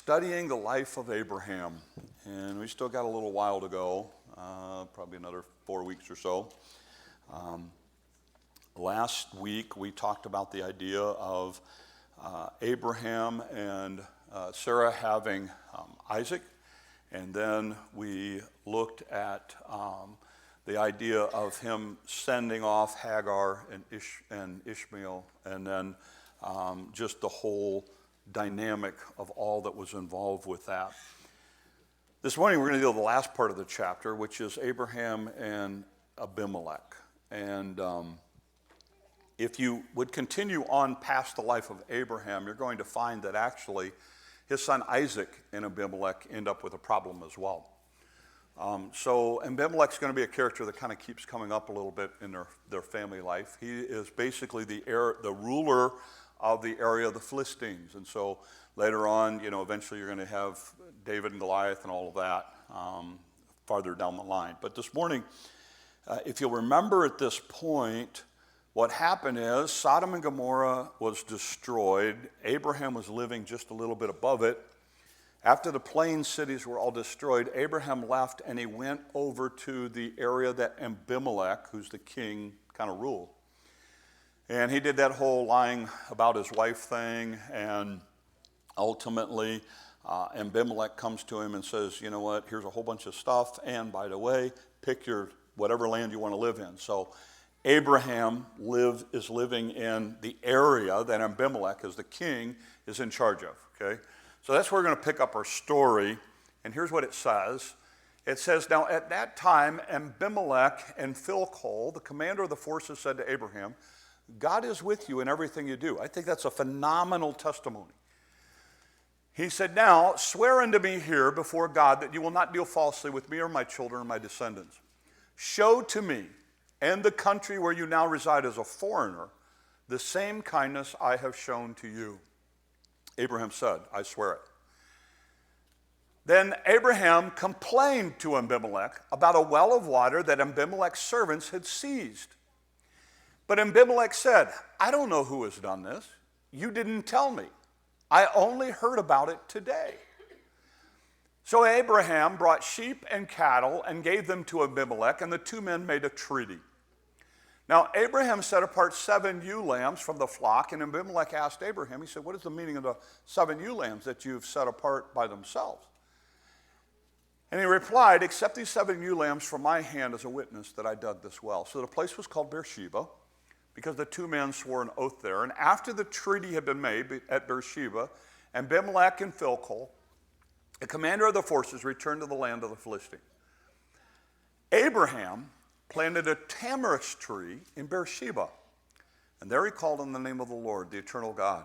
studying the life of Abraham, and we still got a little while to go, probably another 4 weeks or so. Last week we talked about the idea of Abraham and Sarah having Isaac, and then we looked at the idea of him sending off Hagar and Ishmael, and then just the whole dynamic of all that was involved with that. This morning we're going to deal with the last part of the chapter, which is Abraham and Abimelech. And if you would continue on past the life of Abraham, you're going to find that actually his son Isaac and Abimelech end up with a problem as well. So Abimelech's going to be a character that kind of keeps coming up a little bit in their family life. He is basically the ruler of the area of the Philistines. And so later on, eventually you're going to have David and Goliath and all of that farther down the line. But this morning, if you'll remember at this point, what happened is Sodom and Gomorrah was destroyed. Abraham was living just a little bit above it. After the plain cities were all destroyed, Abraham left and he went over to the area that Abimelech, who's the king, kind of ruled. And he did that whole lying about his wife thing, and ultimately Abimelech comes to him and says, you know what, here's a whole bunch of stuff, and by the way, pick your whatever land you want to live in. So Abraham is living in the area that Abimelech, as the king, is in charge of, okay? So that's where we're going to pick up our story, and here's what it says. It says, now at that time, Abimelech and Phicol, the commander of the forces, said to Abraham, God is with you in everything you do. I think that's a phenomenal testimony. He said, now swear unto me here before God that you will not deal falsely with me or my children or my descendants. Show to me and the country where you now reside as a foreigner the same kindness I have shown to you. Abraham said, I swear it. Then Abraham complained to Abimelech about a well of water that Abimelech's servants had seized. But Abimelech said, I don't know who has done this. You didn't tell me. I only heard about it today. So Abraham brought sheep and cattle and gave them to Abimelech, and the two men made a treaty. Now Abraham set apart 7 ewe lambs from the flock, and Abimelech asked Abraham, he said, what is the meaning of the 7 ewe lambs that you've set apart by themselves? And he replied, accept these 7 ewe lambs from my hand as a witness that I dug this well. So the place was called Beersheba, because the two men swore an oath there. And after the treaty had been made at Beersheba, Abimelech and Phicol, the commander of the forces, returned to the land of the Philistines. Abraham planted a tamarisk tree in Beersheba, and there he called on the name of the Lord, the eternal God.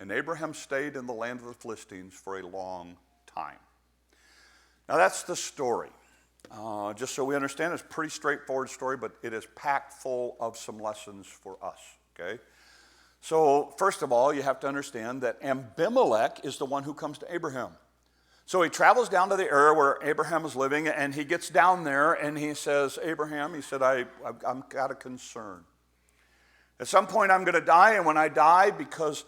And Abraham stayed in the land of the Philistines for a long time. Now that's the story. Just so we understand, it's a pretty straightforward story, but it is packed full of some lessons for us, okay? So first of all, you have to understand that Abimelech is the one who comes to Abraham. So he travels down to the area where Abraham is living, and he gets down there, and he says, Abraham, he said, I've got a concern. At some point I'm going to die, and when I die, because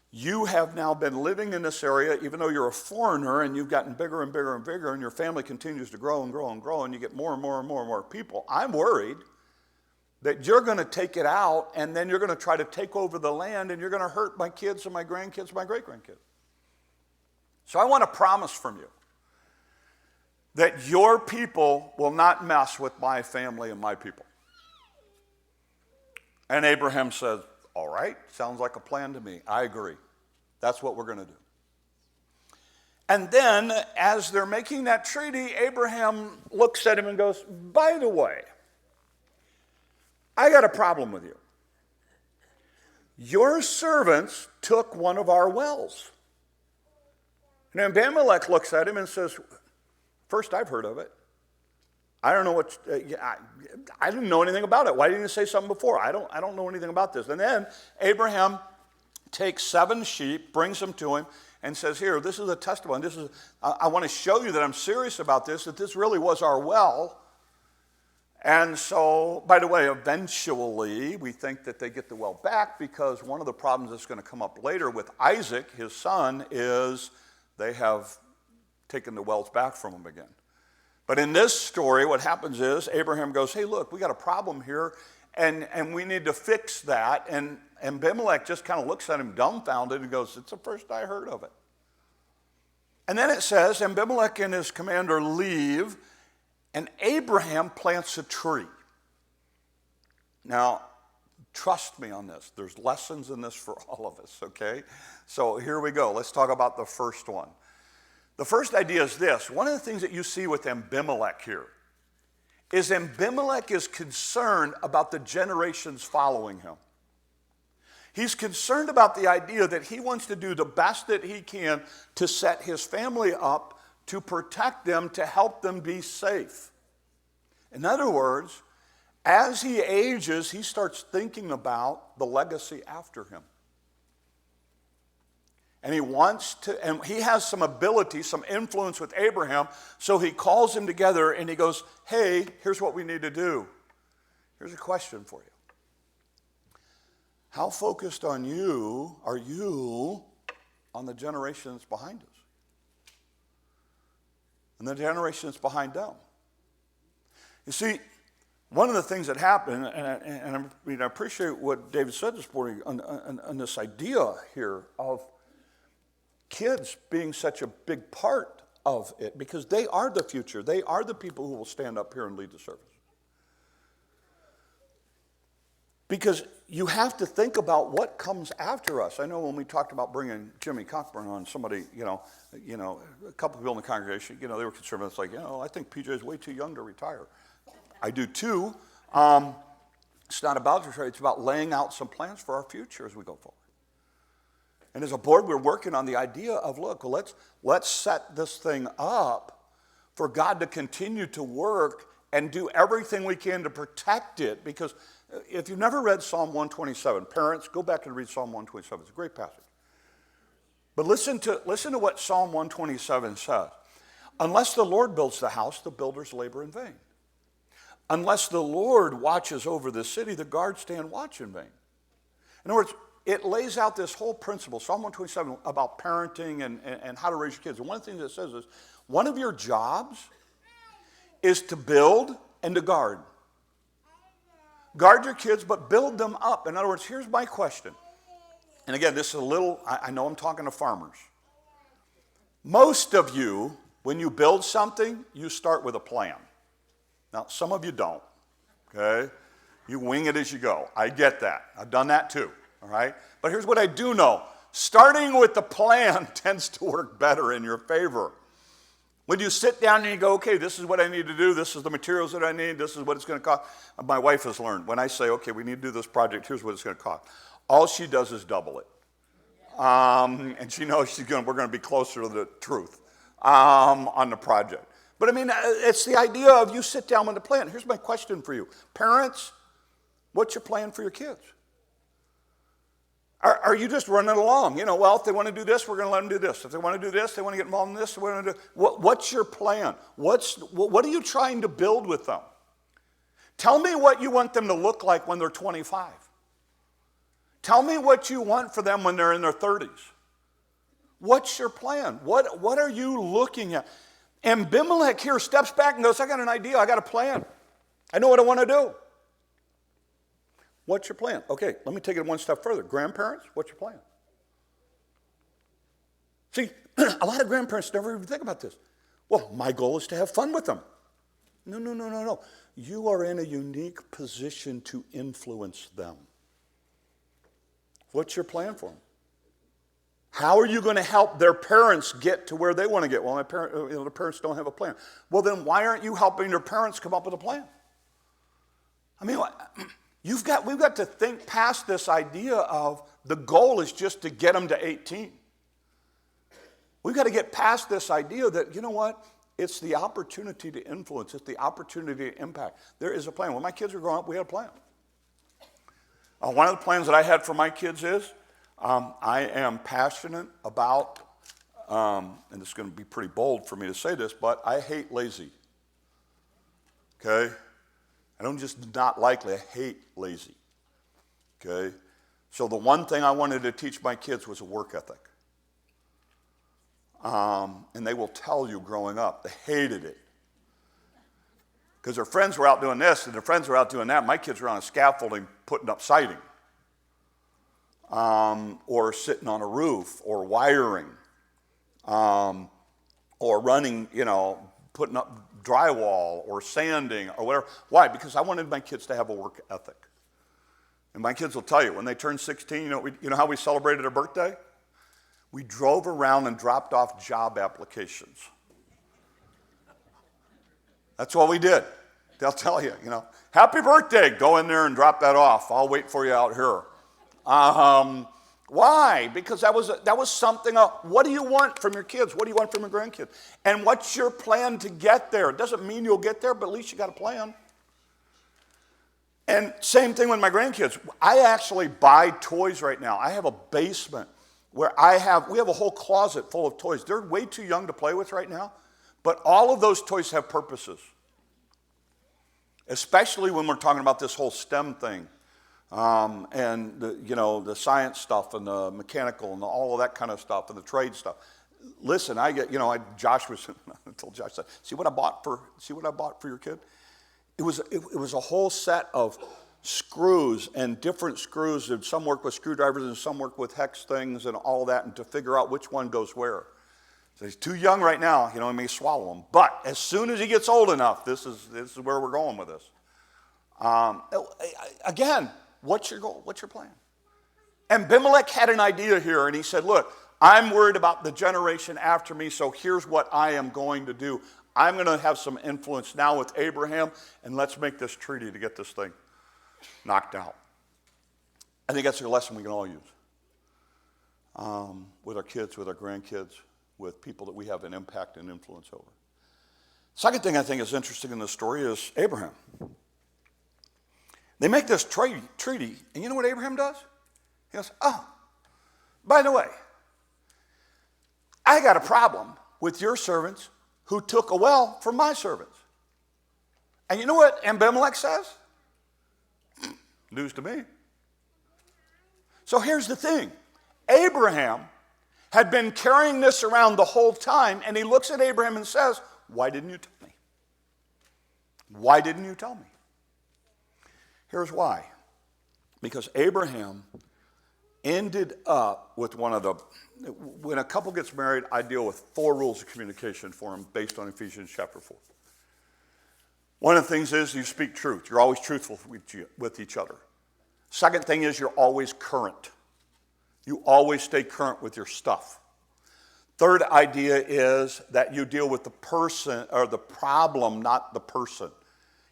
you have now been living in this area, even though you're a foreigner, and you've gotten bigger and bigger and bigger, and your family continues to grow and grow and grow, and you get more and more and more and more people, I'm worried that you're going to take it out, and then you're going to try to take over the land, and you're going to hurt my kids and my grandkids, my great-grandkids. So I want a promise from you that your people will not mess with my family and my people. And Abraham says, all right, sounds like a plan to me. I agree. That's what we're going to do. And then, as they're making that treaty, Abraham looks at him and goes, by the way, I got a problem with you. Your servants took one of our wells. And Abimelech looks at him and says, first I've heard of it. I don't know what, I didn't know anything about it. Why didn't you say something before? I don't know anything about this. And then Abraham takes 7 sheep, brings them to him, and says, here, this is a testimony. I want to show you that I'm serious about this, that this really was our well. And so, by the way, eventually we think that they get the well back, because one of the problems that's going to come up later with Isaac, his son, is they have taken the wells back from him again. But in this story, what happens is Abraham goes, hey, look, we got a problem here, and we need to fix that. And Abimelech just kind of looks at him dumbfounded and goes, it's the first I heard of it. And then it says, Abimelech and his commander leave, and Abraham plants a tree. Now, trust me on this. There's lessons in this for all of us, okay? So here we go. Let's talk about the first one. The first idea is this. One of the things that you see with Abimelech here is Abimelech is concerned about the generations following him. He's concerned about the idea that he wants to do the best that he can to set his family up, to protect them, to help them be safe. In other words, as he ages, he starts thinking about the legacy after him. And he wants to, and he has some ability, some influence with Abraham, so he calls him together and he goes, hey, here's what we need to do. Here's a question for you. How focused are you on the generations behind us? And the generations behind them? You see, one of the things that happened, and I appreciate what David said this morning on this idea here of kids being such a big part of it, because they are the future. They are the people who will stand up here and lead the service. Because you have to think about what comes after us. I know when we talked about bringing Jimmy Cockburn on, somebody, a couple people in the congregation, they were concerned. It's like, I think PJ is way too young to retire. I do too. It's not about retire. It's about laying out some plans for our future as we go forward. And as a board, we're working on the idea of, look, let's set this thing up for God to continue to work and do everything we can to protect it. Because if you've never read Psalm 127, parents, go back and read Psalm 127. It's a great passage. But listen to what Psalm 127 says. Unless the Lord builds the house, the builders labor in vain. Unless the Lord watches over the city, the guards stand watch in vain. In other words, it lays out this whole principle, Psalm 127, about parenting and how to raise your kids. And one of the things it says is, one of your jobs is to build and to guard. Guard your kids, but build them up. In other words, here's my question. And again, this is a little, I know I'm talking to farmers. Most of you, when you build something, you start with a plan. Now, some of you don't, okay? You wing it as you go. I get that. I've done that too, all right? But here's what I do know. Starting with the plan tends to work better in your favor. When you sit down and you go, okay, this is what I need to do, this is the materials that I need, this is what it's going to cost. My wife has learned, when I say, okay, we need to do this project, here's what it's going to cost. All she does is double it. And she knows we're going to be closer to the truth on the project. But I mean, it's the idea of you sit down with a plan. Here's my question for you. Parents, what's your plan for your kids? Are you just running along? Well, if they want to do this, we're going to let them do this. If they want to do this, they want to get involved in this, we're going to do. What's your plan? What are you trying to build with them? Tell me what you want them to look like when they're 25. Tell me what you want for them when they're in their 30s. What's your plan? What are you looking at? And Abimelech here steps back and goes, I got an idea. I got a plan. I know what I want to do. What's your plan? Okay, let me take it one step further. Grandparents, what's your plan? See, a lot of grandparents never even think about this. Well, my goal is to have fun with them. No. You are in a unique position to influence them. What's your plan for them? How are you going to help their parents get to where they want to get? Well, the parents don't have a plan. Well, then why aren't you helping their parents come up with a plan? I mean, we've got to think past this idea of the goal is just to get them to 18. We've got to get past this idea that, you know what? It's the opportunity to influence. It's the opportunity to impact. There is a plan. When my kids were growing up, we had a plan. One of the plans that I had for my kids is I am passionate about, and it's going to be pretty bold for me to say this, but I hate lazy. Okay? I don't just not likely, I hate lazy. Okay? So the one thing I wanted to teach my kids was a work ethic. And they will tell you growing up, they hated it. Because their friends were out doing this and their friends were out doing that. My kids were on a scaffolding putting up siding. Or sitting on a roof, or wiring, or running, putting up drywall or sanding or whatever. Why? Because I wanted my kids to have a work ethic. And my kids will tell you, when they turned 16, you know how we celebrated their birthday? We drove around and dropped off job applications. That's what we did. They'll tell you, happy birthday, go in there and drop that off. I'll wait for you out here. Why? Because that was something. What do you want from your kids? What do you want from your grandkids? And what's your plan to get there? It doesn't mean you'll get there, but at least you got a plan. And same thing with my grandkids. I actually buy toys right now. I have a basement where we have a whole closet full of toys. They're way too young to play with right now, but all of those toys have purposes. Especially when we're talking about this whole STEM thing. And the science stuff and the mechanical and all of that kind of stuff and the trade stuff. Listen, I told Josh, see what I bought for your kid? It was a whole set of screws and different screws, and some work with screwdrivers and some work with hex things and all that, and to figure out which one goes where. So he's too young right now, he may swallow them. But as soon as he gets old enough, this is where we're going with this. Again, what's your goal? What's your plan? And Abimelech had an idea here, and he said, look, I'm worried about the generation after me, so here's what I am going to do. I'm going to have some influence now with Abraham, and let's make this treaty to get this thing knocked out. I think that's a lesson we can all use with our kids, with our grandkids, with people that we have an impact and influence over. Second thing I think is interesting in this story is Abraham. They make this treaty, and you know what Abraham does? He goes, by the way, I got a problem with your servants who took a well from my servants. And you know what Abimelech says? News to me. So here's the thing. Abraham had been carrying this around the whole time, and he looks at Abraham and says, why didn't you tell me? Why didn't you tell me? Here's why. Because Abraham ended up with when a couple gets married, I deal with 4 rules of communication for them based on Ephesians chapter 4. One of the things is you speak truth. You're always truthful with each other. Second thing is you're always current. You always stay current with your stuff. Third idea is that you deal with the person or the problem, not the person.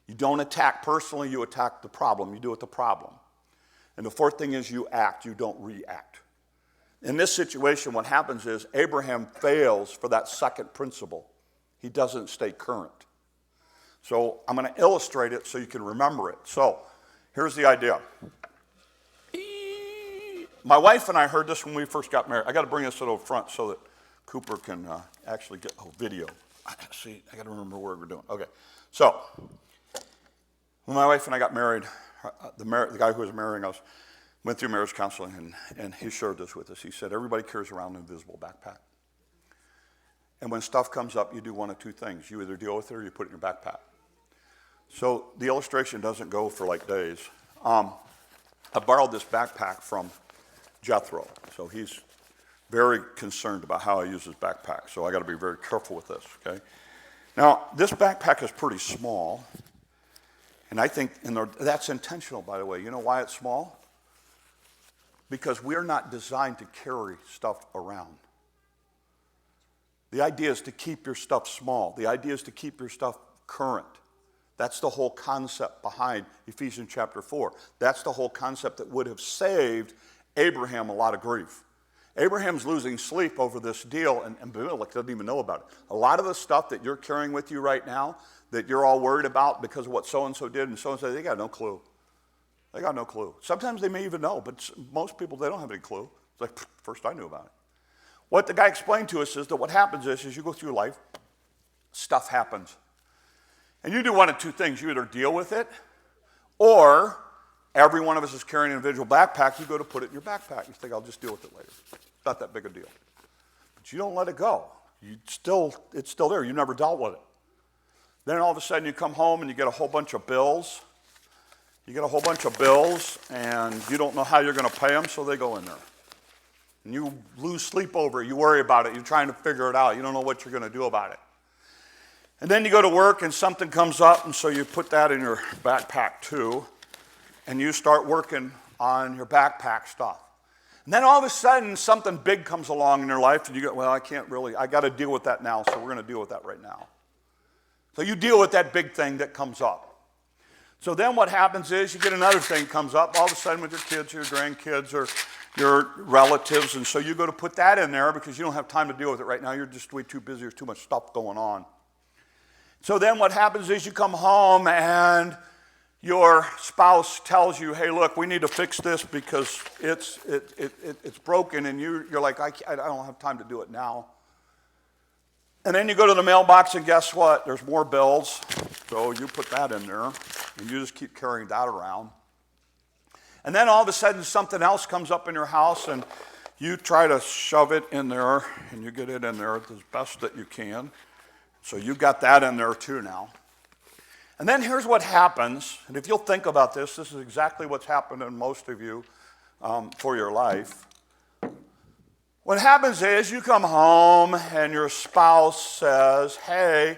You don't attack personally, you attack the problem. You deal with the problem. And the fourth thing is you act, you don't react. In this situation, what happens is Abraham fails for that second principle. He doesn't stay current. So I'm going to illustrate it so you can remember it. So here's the idea. My wife and I heard this when we first got married. I got to bring this to the front so that Cooper can actually get video. See, I got to remember where we're doing. Okay, so when my wife and I got married, the guy who was marrying us went through marriage counseling, and he shared this with us. He said, everybody carries around an invisible backpack. And when stuff comes up, you do one of two things. You either deal with it or you put it in your backpack. So the illustration doesn't go for like days. I borrowed this backpack from Jethro. So he's very concerned about how I use his backpack. So I got to be very careful with this, okay? Now, this backpack is pretty small. And I think that's intentional, by the way. You know why it's small? Because we're not designed to carry stuff around. The idea is to keep your stuff small. The idea is to keep your stuff current. That's the whole concept behind Ephesians chapter 4. That's the whole concept that would have saved Abraham a lot of grief. Abraham's losing sleep over this deal, and Abimelech doesn't even know about it. A lot of the stuff that you're carrying with you right now that you're all worried about because of what so-and-so did and so-and-so, they got no clue. They got no clue. Sometimes they may even know, but most people, they don't have any clue. It's like, first I knew about it. What the guy explained to us is that what happens is you go through life, stuff happens. And you do one of two things. You either deal with it, or every one of us is carrying an individual backpack. You go to put it in your backpack. You think, I'll just deal with it later. It's not that big a deal. but you don't let it go. It's still there. You never dealt with it. Then all of a sudden you come home and you get a whole bunch of bills. You get a whole bunch of bills and you don't know how you're going to pay them, so they go in there. And you lose sleep over it. You worry about it. You're trying to figure it out. You don't know what you're going to do about it. And then you go to work and something comes up, and so you put that in your backpack too, and you start working on your backpack stuff. And then all of a sudden something big comes along in your life and you go, well, I got to deal with that now, so we're going to deal with that right now. So you deal with that big thing that comes up. So then what happens is you get another thing comes up all of a sudden with your kids or your grandkids or your relatives, and so you go to put that in there because you don't have time to deal with it right now. You're just way too busy. There's too much stuff going on. So then what happens is you come home and your spouse tells you, hey, look, we need to fix this because it's broken, and you're like, I don't have time to do it now. And then you go to the mailbox, and guess what? There's more bills, so you put that in there, and you just keep carrying that around. And then all of a sudden something else comes up in your house, and you try to shove it in there, and you get it in there as best that you can. So you got that in there too now. And then here's what happens, and if you'll think about this is exactly what's happened in most of you for your life. What happens is you come home and your spouse says, hey,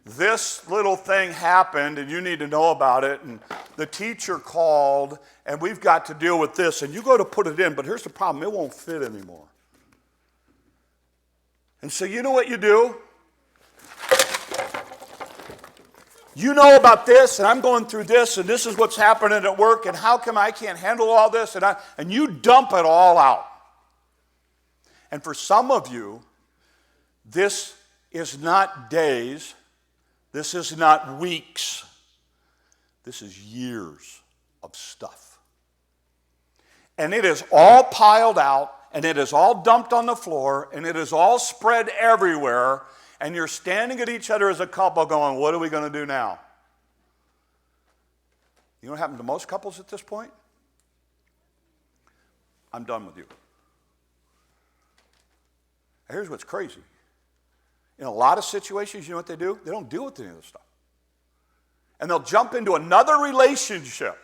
this little thing happened and you need to know about it, and the teacher called and we've got to deal with this, and you go to put it in, but here's the problem, it won't fit anymore. And so you know what you do? You know about this, and I'm going through this, and this is what's happening at work, and how come I can't handle all this? And you dump it all out. And for some of you, this is not days, this is not weeks, this is years of stuff. And it is all piled out, and it is all dumped on the floor, and it is all spread everywhere, and you're standing at each other as a couple going, what are we going to do now? You know what happened to most couples at this point? I'm done with you. Here's what's crazy. In a lot of situations, you know what they do? They don't deal with any of this stuff. And they'll jump into another relationship.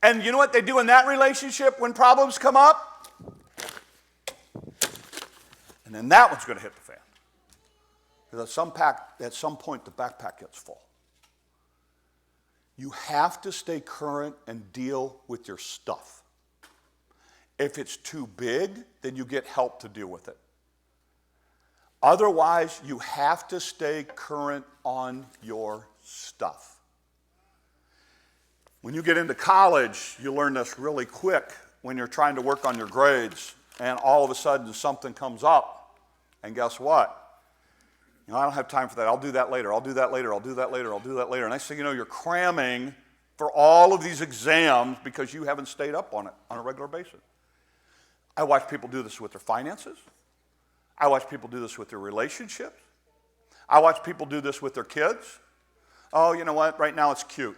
And you know what they do in that relationship when problems come up? And then that one's going to hit the fan. Because at some point, the backpack gets full. You have to stay current and deal with your stuff. If it's too big, then you get help to deal with it. Otherwise, you have to stay current on your stuff. When you get into college, you learn this really quick when you're trying to work on your grades, and all of a sudden something comes up, and guess what? You know, I don't have time for that. I'll do that later. I'll do that later. I'll do that later. I'll do that later. And next thing you know, you're cramming for all of these exams because you haven't stayed up on it on a regular basis. I watch people do this with their finances. I watch people do this with their relationships. I watch people do this with their kids. Oh, you know what? Right now it's cute.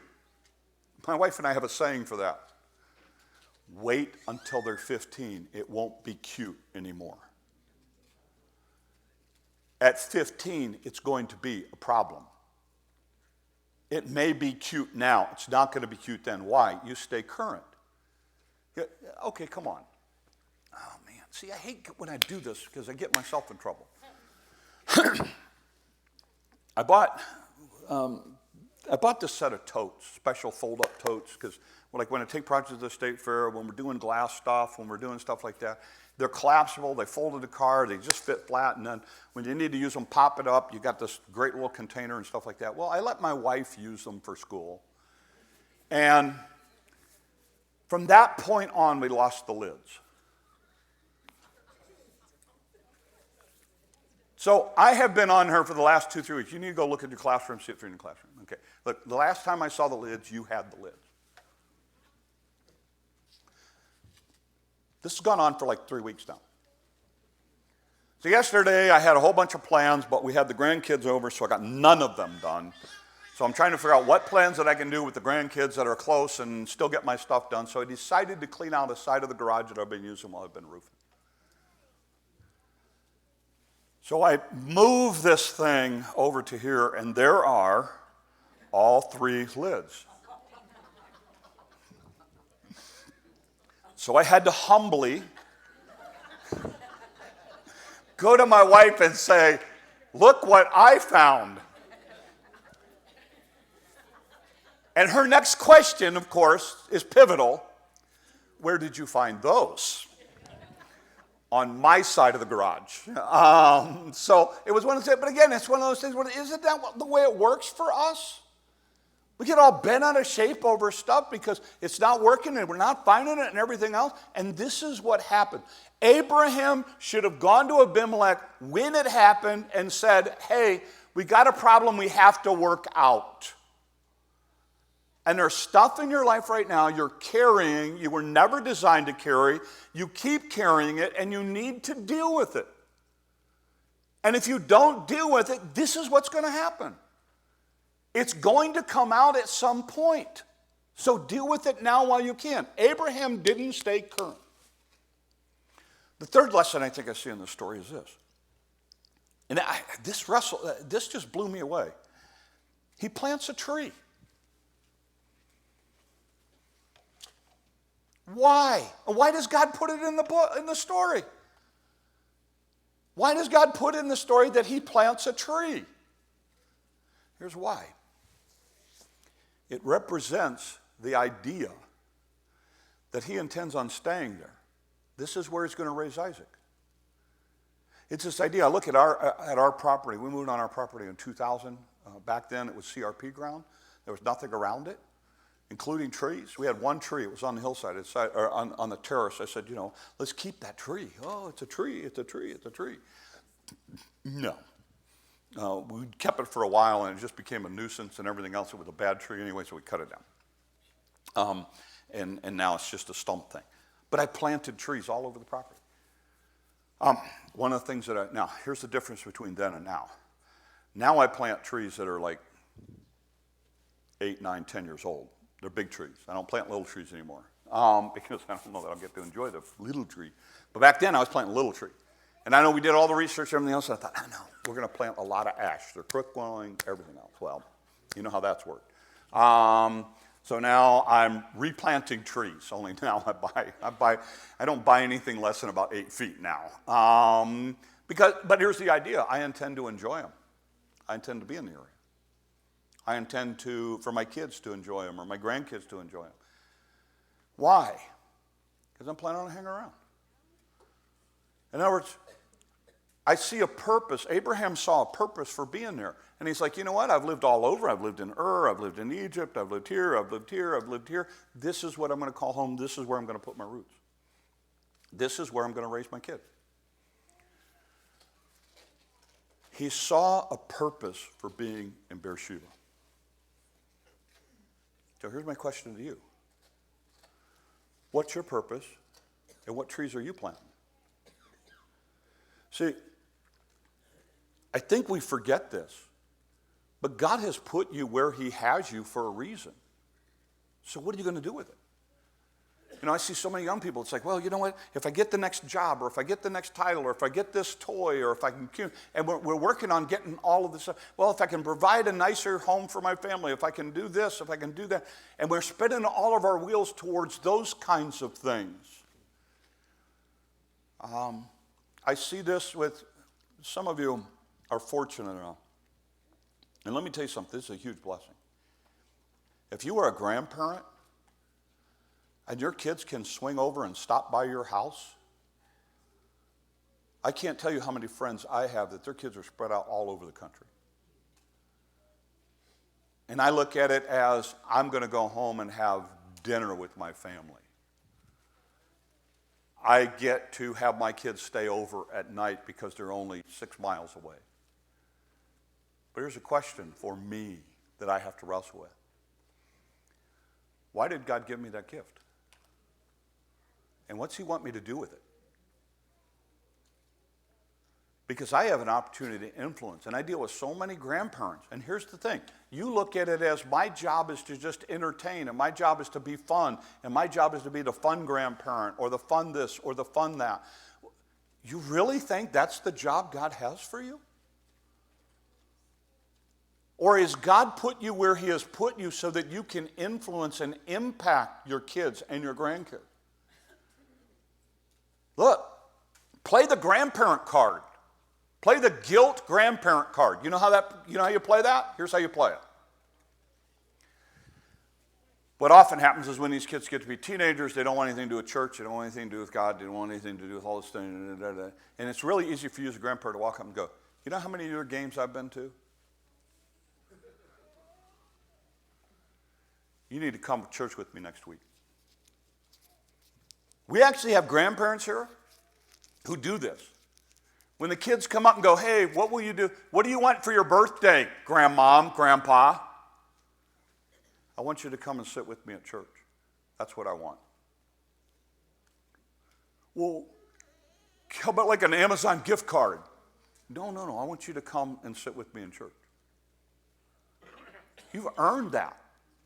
My wife and I have a saying for that. Wait until they're 15. It won't be cute anymore. At 15, it's going to be a problem. It may be cute now. It's not going to be cute then. Why? You stay current. Okay, come on. Oh, man. See, I hate when I do this because I get myself in trouble. I bought this set of totes, special fold-up totes, because when I take projects to the state fair, when we're doing glass stuff, when we're doing stuff like that, they're collapsible, they fold in the car, they just fit flat, and then when you need to use them, pop it up, you got this great little container and stuff like that. Well, I let my wife use them for school. And from that point on, we lost the lids. So I have been on her for the last 2-3 weeks. You need to go look at your classroom, see if they're in your classroom. Okay. Look, the last time I saw the lids, you had the lids. This has gone on for like 3 weeks now. So yesterday I had a whole bunch of plans, but we had the grandkids over, so I got none of them done. So I'm trying to figure out what plans that I can do with the grandkids that are close and still get my stuff done. So I decided to clean out a side of the garage that I've been using while I've been roofing. So I move this thing over to here, and there are all 3 lids. So I had to humbly go to my wife and say, look what I found. And her next question, of course, is pivotal. Where did you find those? On my side of the garage. So it was one of those things, but again, it's one of those things, isn't that the way it works for us? We get all bent out of shape over stuff because it's not working and we're not finding it and everything else. And this is what happened. Abraham should have gone to Abimelech when it happened and said, hey, we got a problem we have to work out. And there's stuff in your life right now you're carrying, you were never designed to carry, you keep carrying it, and you need to deal with it. And if you don't deal with it, this is what's going to happen. It's going to come out at some point. So deal with it now while you can. Abraham didn't stay current. The third lesson I think I see in this story is this. And this just blew me away. He plants a tree. Why? Why does God put it in the story? Why does God put in the story that he plants a tree? Here's why. It represents the idea that he intends on staying there. This is where he's going to raise Isaac. It's this idea. I look at our property. We moved on our property in 2000. Back then it was CRP ground. There was nothing around it, including trees. We had one tree. It was on the hillside, on the terrace. I said, let's keep that tree. Oh, it's a tree, it's a tree, it's a tree. No. We kept it for a while, and it just became a nuisance and everything else. It was a bad tree anyway, so we cut it down. And now it's just a stump thing. But I planted trees all over the property. One of the things now, here's the difference between then and now. Now I plant trees that are like 8, 9, 10 years old. They're big trees. I don't plant little trees anymore because I don't know that I'll get to enjoy the little tree. But back then I was planting a little tree. And I know we did all the research and everything else. And I thought, no, we're going to plant a lot of ash. They're crook growing, everything else. Well, you know how that's worked. So now I'm replanting trees. Only now I don't buy anything less than about 8 feet now. But here's the idea. I intend to enjoy them. I intend to be in the area. I intend for my kids to enjoy them or my grandkids to enjoy them. Why? Because I'm planning on hanging around. In other words, I see a purpose. Abraham saw a purpose for being there. And he's like, you know what? I've lived all over. I've lived in Ur. I've lived in Egypt. I've lived here. I've lived here. I've lived here. This is what I'm going to call home. This is where I'm going to put my roots. This is where I'm going to raise my kids. He saw a purpose for being in Beersheba. So here's my question to you. What's your purpose, and what trees are you planting? See, I think we forget this, but God has put you where he has you for a reason. So what are you going to do with it? I see so many young people, it's like, well, you know what? If I get the next job, or if I get the next title, or if I get this toy, or if I can, and we're working on getting all of this stuff. Well, if I can provide a nicer home for my family, if I can do this, if I can do that. And we're spinning all of our wheels towards those kinds of things. I see this with, some of you are fortunate enough. And let me tell you something, this is a huge blessing. If you are a grandparent, and your kids can swing over and stop by your house, I can't tell you how many friends I have that their kids are spread out all over the country. And I look at it as I'm going to go home and have dinner with my family. I get to have my kids stay over at night because they're only 6 miles away. But here's a question for me that I have to wrestle with. Why did God give me that gift? And what's he want me to do with it? Because I have an opportunity to influence, and I deal with so many grandparents. And here's the thing. You look at it as my job is to just entertain, and my job is to be fun, and my job is to be the fun grandparent, or the fun this, or the fun that. You really think that's the job God has for you? Or has God put you where he has put you so that you can influence and impact your kids and your grandkids? Look, play the grandparent card. Play the guilt grandparent card. You know how you play that? Here's how you play it. What often happens is when these kids get to be teenagers, they don't want anything to do with church, they don't want anything to do with God, they don't want anything to do with all this thing. And it's really easy for you as a grandparent to walk up and go, you know how many of your games I've been to? You need to come to church with me next week. We actually have grandparents here who do this. When the kids come up and go, hey, what will you do? What do you want for your birthday, grandmom, grandpa? I want you to come and sit with me at church. That's what I want. Well, how about like an Amazon gift card? No. I want you to come and sit with me in church. You've earned that.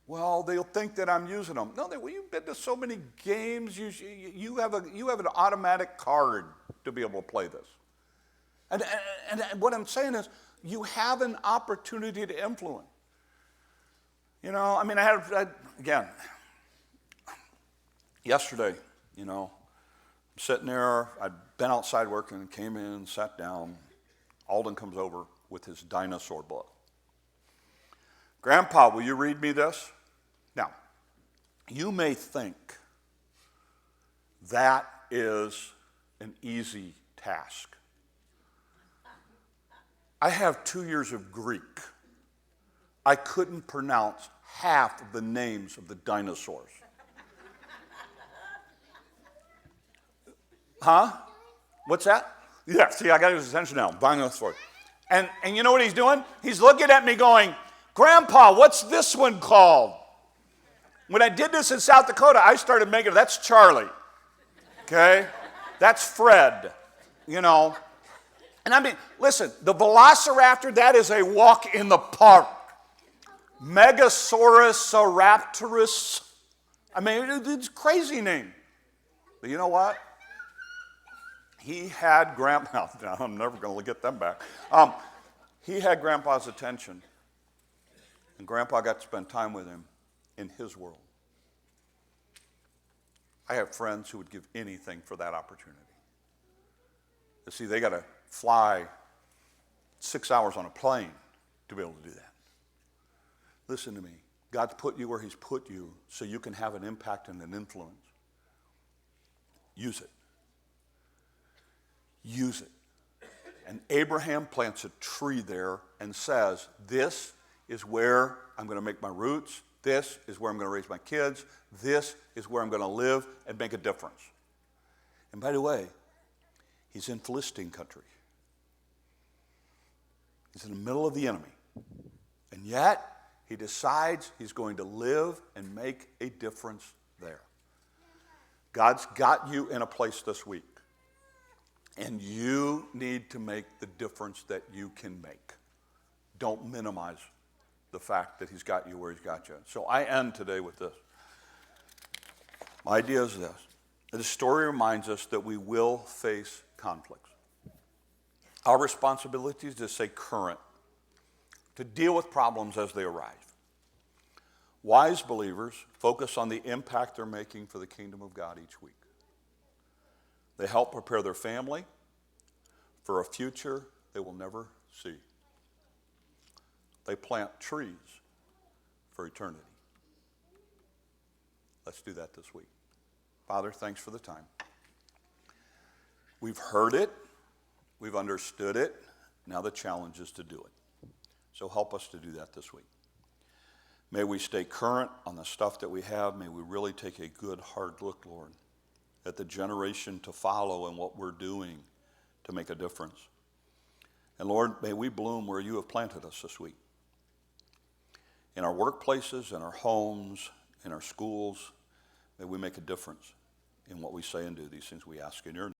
Well, they'll think that I'm using them. No, you've been to so many games. You have an automatic card to be able to play this. And what I'm saying is, you have an opportunity to influence. You know, I mean, again, yesterday, I'm sitting there. I'd been outside working and came in, sat down. Alden comes over with his dinosaur book. Grandpa, will you read me this? Now, you may think that is an easy task. I have 2 years of Greek. I couldn't pronounce half of the names of the dinosaurs. Huh? What's that? Yeah, see, I got his attention now. Dinosaurs. And you know what he's doing? He's looking at me going, Grandpa, what's this one called? When I did this in South Dakota, I started making, that's Charlie. Okay? That's Fred. And I mean, listen, the Velociraptor, that is a walk in the park. Megasaurus, Raptorus. I mean, it's a crazy name. But you know what? He had Grandpa, I'm never going to get them back. He had Grandpa's attention. And Grandpa got to spend time with him in his world. I have friends who would give anything for that opportunity. You see, they got to fly 6 hours on a plane to be able to do that. Listen to me. God's put you where he's put you so you can have an impact and an influence. Use it. Use it. And Abraham plants a tree there and says, this is where I'm going to make my roots. This is where I'm going to raise my kids. This is where I'm going to live and make a difference. And by the way, he's in Philistine country. He's in the middle of the enemy. And yet, he decides he's going to live and make a difference there. God's got you in a place this week. And you need to make the difference that you can make. Don't minimize the fact that he's got you where he's got you. So I end today with this. My idea is this. The story reminds us that we will face conflicts. Our responsibility is to stay current, to deal with problems as they arise. Wise believers focus on the impact they're making for the kingdom of God each week. They help prepare their family for a future they will never see. They plant trees for eternity. Let's do that this week. Father, thanks for the time. We've heard it. We've understood it. Now the challenge is to do it. So help us to do that this week. May we stay current on the stuff that we have. May we really take a good, hard look, Lord, at the generation to follow and what we're doing to make a difference. And Lord, may we bloom where you have planted us this week. In our workplaces, in our homes, in our schools, may we make a difference in what we say and do. These things we ask in your name.